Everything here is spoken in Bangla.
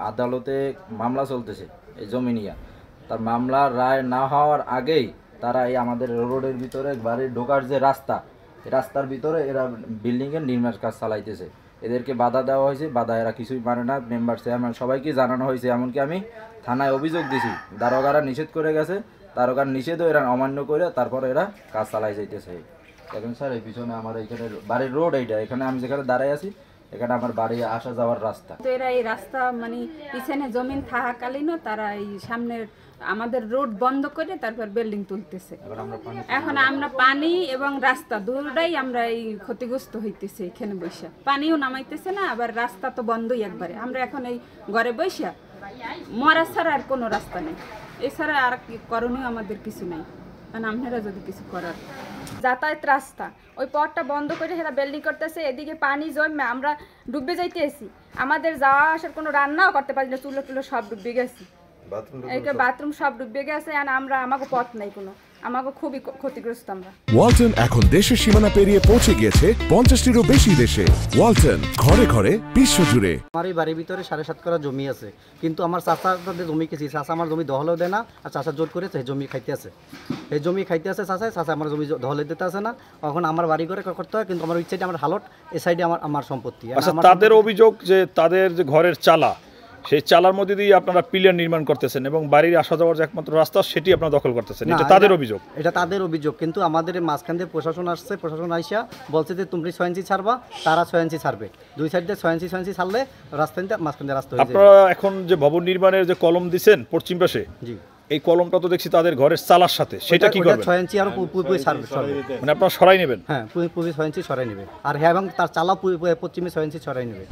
আদালতে মামলা চলতেছে এই জমি নিয়ে। তার মামলার রায় না হওয়ার আগেই তারা এই আমাদের রোডের ভিতরে বাড়ির ঢোকার যে রাস্তা, এই রাস্তার ভিতরে এরা বিল্ডিংয়ের নির্মাণ কাজ চালাইতেছে। এদেরকে বাধা দেওয়া হয়েছে, বাধা এরা কিছুই মানে না। মেম্বার চেয়ারম্যান সবাইকে জানানো হয়েছে, এমনকি আমি থানায় অভিযোগ দিছি। দারোগারা নিষেধ করে গেছে, দারোগার নিষেধও এরা অমান্য করে তারপরে এরা কাজ চালাই যাইতেছে। দেখেন স্যার, এই পিছনে আমার এইখানে বাড়ির রোড, এইটা এখানে আমি যেখানে দাঁড়াই আছি এখানে আমার বাড়ি আসা যাওয়ার রাস্তা। তো এরা এই রাস্তা মানে পিছনে জমিন থাকাকালীনও তারা এই সামনের আমাদের রোড বন্ধ করে তারপর বিল্ডিং তুলতেছে। এখন আমরা পানি এবং রাস্তা দুটোটাই আমরা এই ক্ষতিগ্রস্ত হইতেছে। এখানে বৈশা পানিও নামাইতেছে না, আবার রাস্তা তো বন্ধই একবারে। আমরা এখন এই ঘরে বৈশা মরা ছাড়া আর কোনো রাস্তা নেই, এছাড়া আর করণীয় আমাদের কিছু নেই। কারণ আপনারা যদি কিছু করার যাতায়াত রাস্তা ওই পথটা বন্ধ করে সেটা বিল্ডিং করতেছে, এদিকে পানি জমে আমরা ডুবে যাইতেছি। আমাদের যাওয়া আসার কোনো রান্নাও করতে পারি না, চুলো টুলো সব ডুবে গেছে, বাথরুম সব ডুবে গেছে। আর আমরা আমাকে পথ নাই কোনো, আমাকে খুবই ক্ষতিগ্রস্ত আমরা। ওয়ালটন এখন দেশের সীমানা পেরিয়ে পৌঁছে গিয়েছে 50টিরও বেশি দেশে। ওয়ালটন, ঘরে ঘরে বিশ্বজুড়ে। আমার এই বাড়ির ভিতরে 7.5 কাঠা জমি আছে, কিন্তু আমার চাচা জমি কিনছি, চাচা আমার জমি দখলও দেয় না, আর চাচা জোর করে সেই জমি খাইতে আছে, এই জমি খাইতে আছে চাচা আমার জমি দখলে দিতে আছে না। এখন আমার বাড়ি করে করতে হয়, কিন্তু আমার ওই সাইডে আমার হালট, এই সাইডে আমার সম্পত্তি। আচ্ছা, তাদের অভিযোগ যে তাদের যে ঘরের চালা, সেই চালার মধ্যে দিয়ে আপনারা পিলার নির্মাণ করতেছেন এবং বাড়ির আসা যাওয়ার যে একমাত্র রাস্তা সেটি আপনারা দখল করতেছেন, এটা তাদের অভিযোগ। এটা তাদের অভিযোগ, কিন্তু আমাদের মাঝখান দিয়ে প্রশাসন আসছে, প্রশাসন আইসা বলছে যে তুমি 6 ইঞ্চি ছাড়বা, তারা 6 ইঞ্চি ছাড়বে। দুই সাইড দিয়ে 6 ইঞ্চি ছাড়লে রাস্তাতে মাঝখান দিয়ে রাস্তা হয়ে যাবে। আপনারা এখন যে ভবন নির্মাণের যে কলম দিচ্ছেন পশ্চিম পাশে, জি, এই কলমটা তো দেখছি তাদের ঘরের চালার সাথে, সেটা কি করবেন? 6 ইঞ্চি আর পুরোপুরি ছাড়বে, মানে আপনারা সরাই নেবেন? হ্যাঁ, পুরোপুরি 6 ইঞ্চি সরাই নেবে। আর হ্যাঁ, এবং তার চালা পশ্চিমে 6 ইঞ্চি সরাই নেবে।